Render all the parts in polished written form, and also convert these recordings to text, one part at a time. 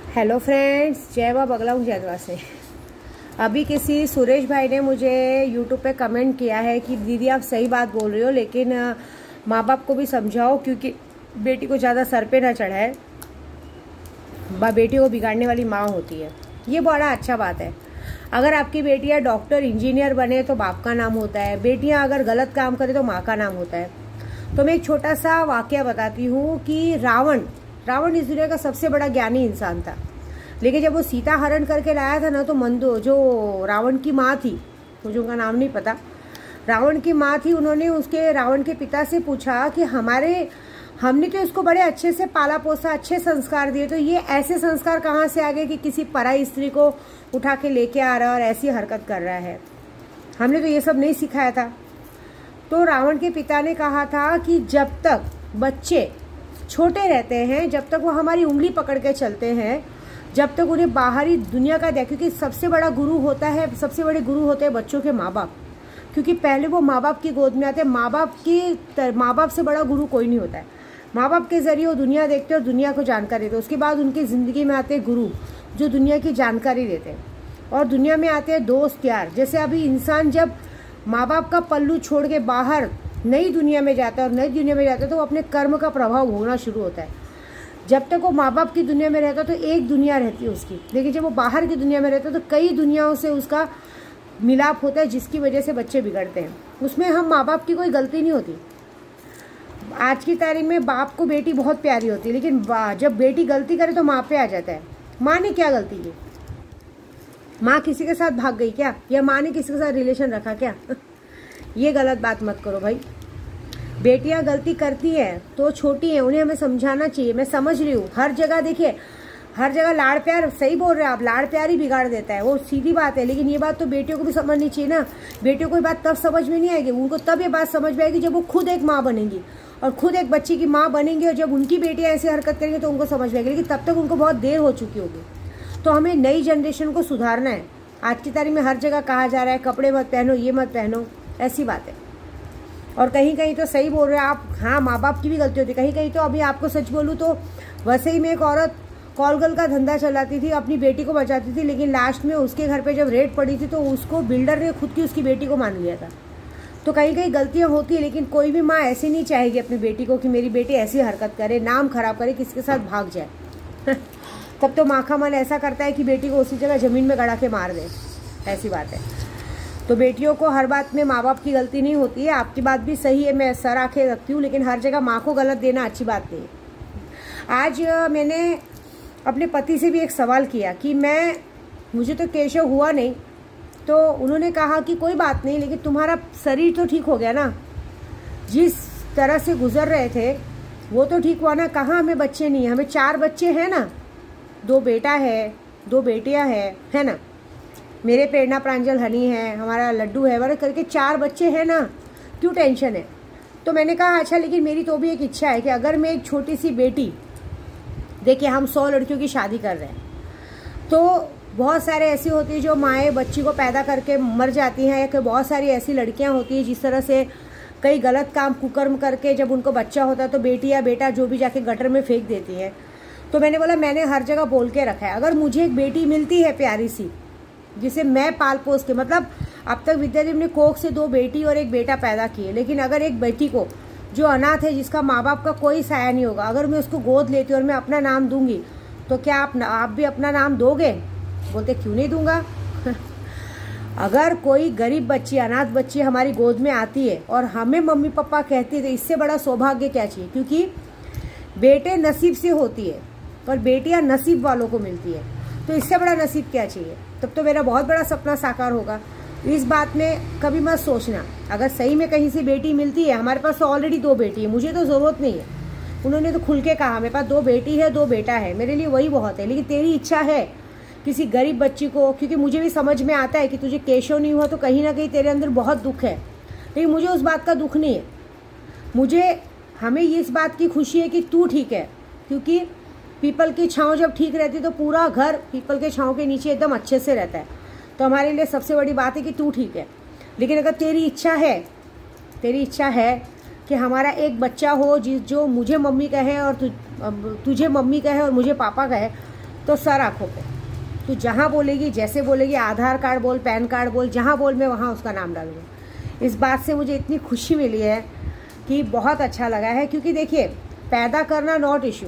Hello friends, जय मां बगला हूँ जयद्वा से। अभी किसी सुरेश भाई ने मुझे यूट्यूब पे कमेंट किया है कि दीदी आप सही बात बोल रही हो, लेकिन माँ बाप को भी समझाओ क्योंकि बेटी को ज़्यादा सर पे ना चढ़ाए। बेटी को बिगाड़ने वाली माँ होती है। ये बड़ा अच्छा बात है। अगर आपकी बेटियाँ डॉक्टर इंजीनियर बने तो बाप का नाम होता है, बेटियाँ अगर गलत काम करें तो माँ का नाम होता है। तो मैं एक छोटा सा वाकया बताती हूँ कि रावण इस दुनिया का सबसे बड़ा ज्ञानी इंसान था, लेकिन जब वो सीता हरण करके लाया था ना, तो मंदो जो रावण की माँ थी, मुझे उनका नाम नहीं पता, रावण की माँ थी, उन्होंने उसके रावण के पिता से पूछा कि हमने तो इसको बड़े अच्छे से पाला पोसा, अच्छे संस्कार दिए, तो ये ऐसे संस्कार कहाँ से आ गए कि किसी पराई स्त्री को उठा के लेके आ रहा है और ऐसी हरकत कर रहा है। हमने तो ये सब नहीं सिखाया था। तो रावण के पिता ने कहा था कि जब तक बच्चे छोटे रहते हैं, जब तक वो हमारी उंगली पकड़ के चलते हैं, जब तक उन्हें बाहरी दुनिया का क्योंकि सबसे बड़ा गुरु होता है, सबसे बड़े गुरु होते हैं बच्चों के माँ बाप, क्योंकि पहले वो माँ बाप की गोद में आते हैं। माँ बाप से बड़ा गुरु कोई नहीं होता है। माँ बाप के जरिए वो दुनिया देखते हैं और दुनिया को जानकारी देते हैं। उसके बाद उनकी ज़िंदगी में आते हैं गुरु, जो दुनिया की जानकारी देते हैं। और दुनिया में आते हैं दोस्त यार। जैसे अभी इंसान जब माँ बाप का पल्लू छोड़ के बाहर नई दुनिया में जाता है और नई दुनिया में जाता है तो वो अपने कर्म का प्रभाव भोगना शुरू होता है। जब तक वो माँ बाप की दुनिया में रहता है तो एक दुनिया रहती है उसकी, लेकिन जब वो बाहर की दुनिया में रहता है तो कई दुनियाओं से उसका मिलाप होता है, जिसकी वजह से बच्चे बिगड़ते हैं। उसमें हम माँ बाप की कोई गलती नहीं होती। आज की तारीख में बाप को बेटी बहुत प्यारी होती है, लेकिन जब बेटी गलती करे तो माँ पे आ जाता है। माँ ने क्या गलती की? माँ किसी के साथ भाग गई क्या, या माँ ने किसी के साथ रिलेशन रखा क्या? ये गलत बात मत करो भाई। बेटियां गलती करती हैं तो छोटी हैं, उन्हें हमें समझाना चाहिए। मैं समझ रही हूँ, हर जगह देखिए, हर जगह लाड़ प्यार, सही बोल रहे हैं आप, लाड़ प्यार ही बिगाड़ देता है, वो सीधी बात है। लेकिन ये बात तो बेटियों को भी समझनी चाहिए ना। बेटियों को ये बात तब समझ में नहीं आएगी, उनको तब ये बात समझ में आएगी जब वो खुद एक माँ बनेंगी और खुद एक बच्ची की माँ बनेंगी, और जब उनकी बेटियां ऐसी हरकत करेंगी तो उनको समझ में आएगी। लेकिन तब तक उनको बहुत देर हो चुकी होगी। तो हमें नई जनरेशन को सुधारना है। आज की तारीख में हर जगह कहा जा रहा है कपड़े मत पहनो, ये मत पहनो, ऐसी बात है। और कहीं कहीं तो सही बोल रहे हैं आप, हाँ माँ बाप की भी गलती होती है कहीं कहीं। तो अभी आपको सच बोलूँ तो वैसे ही में एक औरत कॉलगल का धंधा चलाती थी, अपनी बेटी को बचाती थी, लेकिन लास्ट में उसके घर पे जब रेड पड़ी थी तो उसको बिल्डर ने खुद की उसकी बेटी को मान लिया था। तो कहीं कहीं गलतियाँ होती है, लेकिन कोई भी माँ ऐसी नहीं चाहेगी अपनी बेटी को कि मेरी बेटी ऐसी हरकत करे, नाम खराब करे, किसके साथ भाग जाए। तब तो माँ का मन ऐसा करता है कि बेटी को उसी जगह ज़मीन में गड़ा के मार दे, ऐसी बात है। तो बेटियों को हर बात में माँ बाप की गलती नहीं होती है। आपकी बात भी सही है, मैं सर आंखें रखती हूँ, लेकिन हर जगह माँ को गलत देना अच्छी बात नहीं है। आज मैंने अपने पति से भी एक सवाल किया कि मुझे तो केशव हुआ नहीं, तो उन्होंने कहा कि कोई बात नहीं, लेकिन तुम्हारा शरीर तो ठीक हो गया ना, जिस तरह से गुजर रहे थे वो तो ठीक हुआ ना। कहाँ हमें बच्चे नहीं है, हमें 4 बच्चे हैं ना, 2 बेटा है, 2 बेटियाँ है ना। मेरे प्रेरणा प्रांजल हनी है, हमारा लड्डू है, वगैरह करके 4 बच्चे हैं ना, क्यों टेंशन है? तो मैंने कहा अच्छा, लेकिन मेरी तो भी एक इच्छा है कि अगर मैं एक छोटी सी बेटी, देखिए हम 100 लड़कियों की शादी कर रहे हैं, तो बहुत सारे ऐसी होती है जो माएँ बच्ची को पैदा करके मर जाती हैं, या कि बहुत सारी ऐसी लड़कियाँ होती हैं जिस तरह से कई गलत काम कुकर्म करके जब उनको बच्चा होता है तो बेटी या बेटा जो भी जाके गटर में फेंक देती है। तो मैंने बोला, मैंने हर जगह बोल के रखा है, अगर मुझे एक बेटी मिलती है प्यारी सी, जिसे मैं पाल पोस के, मतलब अब तक विद्यादेव ने कोख से 2 बेटी और 1 बेटा पैदा किए, लेकिन अगर एक बेटी को जो अनाथ है, जिसका माँ बाप का कोई साया नहीं होगा, अगर मैं उसको गोद लेती और मैं अपना नाम दूंगी, तो क्या आप भी अपना नाम दोगे? बोलते क्यों नहीं दूंगा। अगर कोई गरीब बच्ची, अनाथ बच्ची हमारी गोद में आती है और हमें मम्मी पापा कहती है, तो इससे बड़ा सौभाग्य क्या चाहिए? क्योंकि बेटे नसीब से होती है और बेटियां नसीब वालों को मिलती है, तो इससे बड़ा नसीब क्या चाहिए? तब तो मेरा बहुत बड़ा सपना साकार होगा। इस बात में कभी मत सोचना। अगर सही में कहीं से बेटी मिलती है, हमारे पास तो ऑलरेडी 2 बेटी है, मुझे तो ज़रूरत नहीं है। उन्होंने तो खुल के कहा मेरे पास 2 बेटी है, 2 बेटा है, मेरे लिए वही बहुत है। लेकिन तेरी इच्छा है किसी गरीब बच्ची को, क्योंकि मुझे भी समझ में आता है कि तुझे केशव नहीं हुआ तो कहीं ना कहीं तेरे अंदर बहुत दुख है, लेकिन मुझे उस बात का दुख नहीं है। हमें इस बात की खुशी है कि तू ठीक है, क्योंकि पीपल की छाँव जब ठीक रहती है तो पूरा घर पीपल के छाँव के नीचे एकदम अच्छे से रहता है। तो हमारे लिए सबसे बड़ी बात है कि तू ठीक है। लेकिन अगर तेरी इच्छा है कि हमारा एक बच्चा हो जो मुझे मम्मी कहे और तुझे मम्मी कहे और मुझे पापा कहे, तो सर आँखों पे, तू जहाँ बोलेगी, जैसे बोलेगी, आधार कार्ड बोल, पैन कार्ड बोल, जहाँ बोल मैं वहाँ उसका नाम डालूंगी। इस बात से मुझे इतनी खुशी मिली है कि बहुत अच्छा लगा है, क्योंकि देखिए पैदा करना नॉट इशू,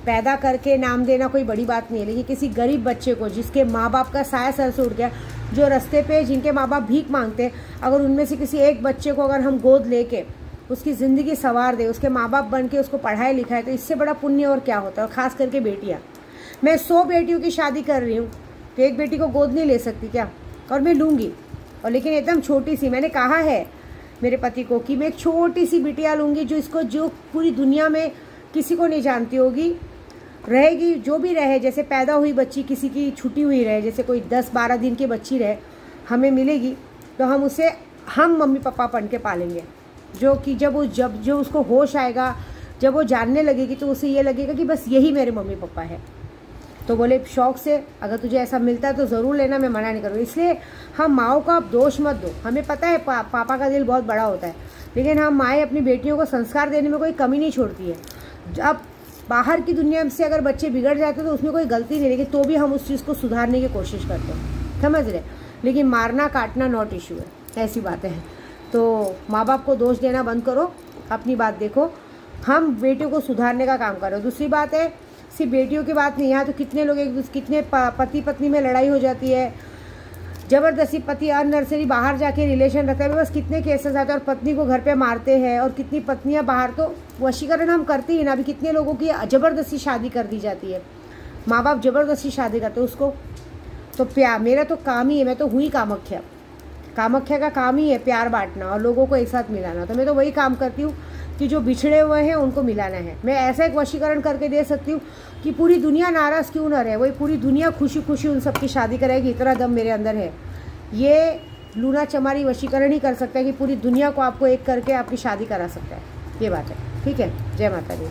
पैदा करके नाम देना कोई बड़ी बात नहीं है, लेकिन किसी गरीब बच्चे को जिसके माँ बाप का साया सर से उठ गया, जो रास्ते पे जिनके माँ बाप भीख मांगते हैं, अगर उनमें से किसी एक बच्चे को अगर हम गोद लेके उसकी ज़िंदगी संवार दे, उसके माँ बाप बन के उसको पढ़ाए लिखाए, तो इससे बड़ा पुण्य और क्या होता है। और ख़ास करके बेटियाँ, मैं 100 बेटियों की शादी कर रही हूँ तो एक बेटी को गोद नहीं ले सकती क्या? और मैं लूँगी, और लेकिन एकदम छोटी सी, मैंने कहा है मेरे पति को कि मैं एक छोटी सी बिटिया लूँगी जो पूरी दुनिया में किसी को नहीं जानती होगी, रहेगी जो भी रहे, जैसे पैदा हुई बच्ची किसी की छुटी हुई रहे, जैसे कोई 10-12 दिन की बच्ची रहे, हमें मिलेगी तो हम मम्मी पापा बन के पालेंगे, जो कि जब उसको होश आएगा, जब वो जानने लगेगी तो उसे ये लगेगा कि बस यही मेरे मम्मी पापा है। तो बोले शौक से अगर तुझे ऐसा मिलता है तो ज़रूर लेना, मैं मना नहीं करूँगी। इसलिए हम माओ को आप दोष मत दो, हमें पता है पापा का दिल बहुत बड़ा होता है, लेकिन हम माएँ अपनी बेटियों को संस्कार देने में कोई कमी नहीं छोड़ती है। अब बाहर की दुनिया से अगर बच्चे बिगड़ जाते हैं तो उसमें कोई गलती नहीं, लेकिन तो भी हम उस चीज़ को सुधारने की कोशिश करते हैं, समझ रहे। लेकिन मारना काटना नॉट इशू है, ऐसी बातें हैं। तो माँ बाप को दोष देना बंद करो, अपनी बात देखो, हम बेटियों को सुधारने का काम करो। दूसरी बात है, सिर्फ बेटियों की बात नहीं, यहाँ तो कितने लोग कितने पति पत्नी में लड़ाई हो जाती है, ज़बरदस्ती पति अननेसेसरी बाहर जाके रिलेशन रखता है, बस कितने केसेस आते हैं, और पत्नी को घर पे मारते हैं, और कितनी पत्नियां बाहर, तो वशीकरण हम करते ही ना। अभी कितने लोगों की ज़बरदस्ती शादी कर दी जाती है, माँ बाप ज़बरदस्ती शादी करते हैं उसको। तो प्यार, मेरा तो काम ही है, मैं तो हुई कामाख्या का काम ही है प्यार बांटना और लोगों को एक साथ मिलाना। तो मैं तो वही काम करती हूँ कि जो बिछड़े हुए हैं उनको मिलाना है। मैं ऐसा एक वशीकरण करके दे सकती हूँ कि पूरी दुनिया नाराज़ क्यों ना रहे, वही पूरी दुनिया खुशी खुशी उन सबकी शादी करेगी, इतना दम मेरे अंदर है। ये लूना चमारी वशीकरण ही कर सकता है कि पूरी दुनिया को आपको एक करके आपकी शादी करा सकता है। ये बात है, ठीक है। जय माता दी।